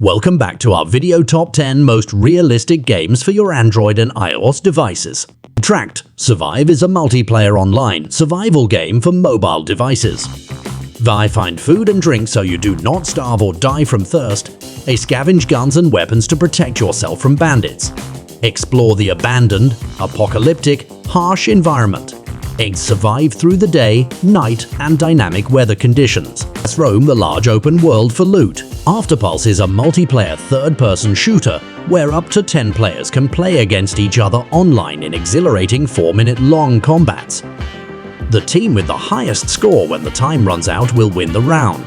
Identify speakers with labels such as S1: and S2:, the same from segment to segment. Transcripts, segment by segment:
S1: Welcome back to our video top 10 most realistic games for your Android and iOS devices. Tracked Survive is a multiplayer online survival game for mobile devices. Find food and drink so you do not starve or die from thirst. Scavenge guns and weapons to protect yourself from bandits. Explore the abandoned, apocalyptic, harsh environment. Survive through the day, night, and dynamic weather conditions. Roam the large open world for loot. Afterpulse is a multiplayer third-person shooter where up to 10 players can play against each other online in exhilarating 4-minute-long combats. The team with the highest score when the time runs out will win the round.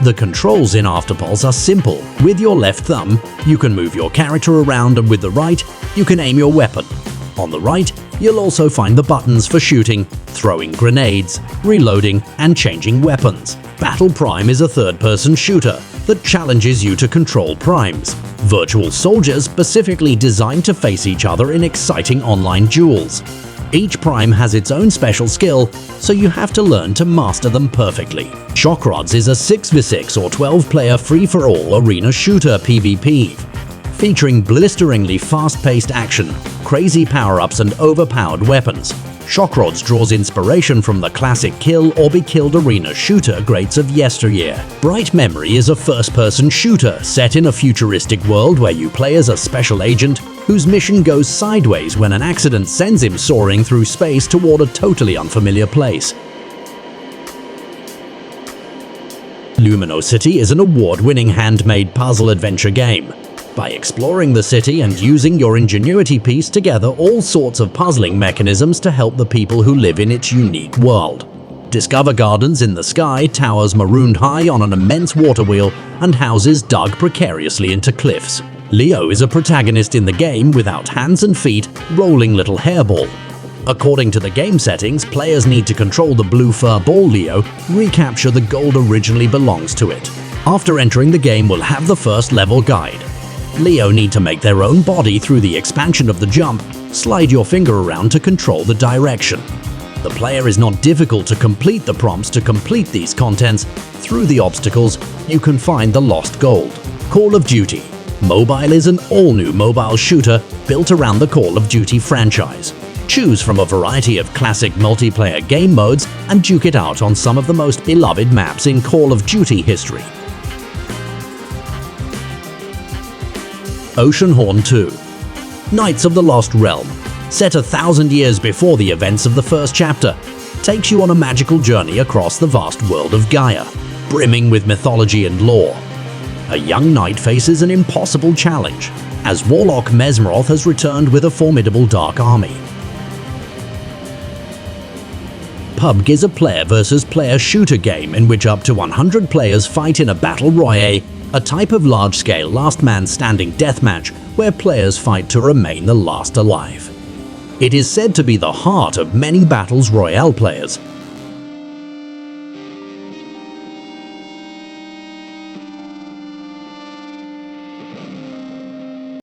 S1: The controls in Afterpulse are simple. With your left thumb, you can move your character around, and with the right, you can aim your weapon. On the right, you'll also find the buttons for shooting, throwing grenades, reloading, and changing weapons. Battle Prime is a third-person shooter that challenges you to control primes, virtual soldiers specifically designed to face each other in exciting online duels. Each prime has its own special skill, so you have to learn to master them perfectly. Shock Rods is a 6v6 or 12-player free-for-all arena shooter PvP. Featuring blisteringly fast-paced action, crazy power-ups and overpowered weapons, Shock Rods draws inspiration from the classic kill or be killed arena shooter greats of yesteryear. Bright Memory is a first-person shooter set in a futuristic world where you play as a special agent whose mission goes sideways when an accident sends him soaring through space toward a totally unfamiliar place. Lumino City is an award-winning handmade puzzle adventure game. By exploring the city and using your ingenuity piece together all sorts of puzzling mechanisms to help the people who live in its unique world. Discover gardens in the sky, towers marooned high on an immense water wheel, and houses dug precariously into cliffs. Leo is a protagonist in the game without hands and feet, rolling little hairball. According to the game settings, players need to control the blue fur ball Leo, recapture the gold originally belongs to it. After entering the game, we'll have the first level guide. Leo need to make their own body through the expansion of the jump. Slide your finger around to control the direction. The player is not difficult to complete the prompts to complete these contents. Through the obstacles, you can find the lost gold. Call of Duty Mobile is an all-new mobile shooter built around the Call of Duty franchise. Choose from a variety of classic multiplayer game modes and duke it out on some of the most beloved maps in Call of Duty history. Oceanhorn 2 Knights of the Lost Realm, set 1,000 years before the events of the first chapter, takes you on a magical journey across the vast world of Gaia, brimming with mythology and lore. A young knight faces an impossible challenge, as Warlock Mesmeroth has returned with a formidable dark army. PUBG is a player versus player shooter game in which up to 100 players fight in a battle royale, a type of large-scale last-man-standing deathmatch where players fight to remain the last alive. It is said to be the heart of many battles royale players,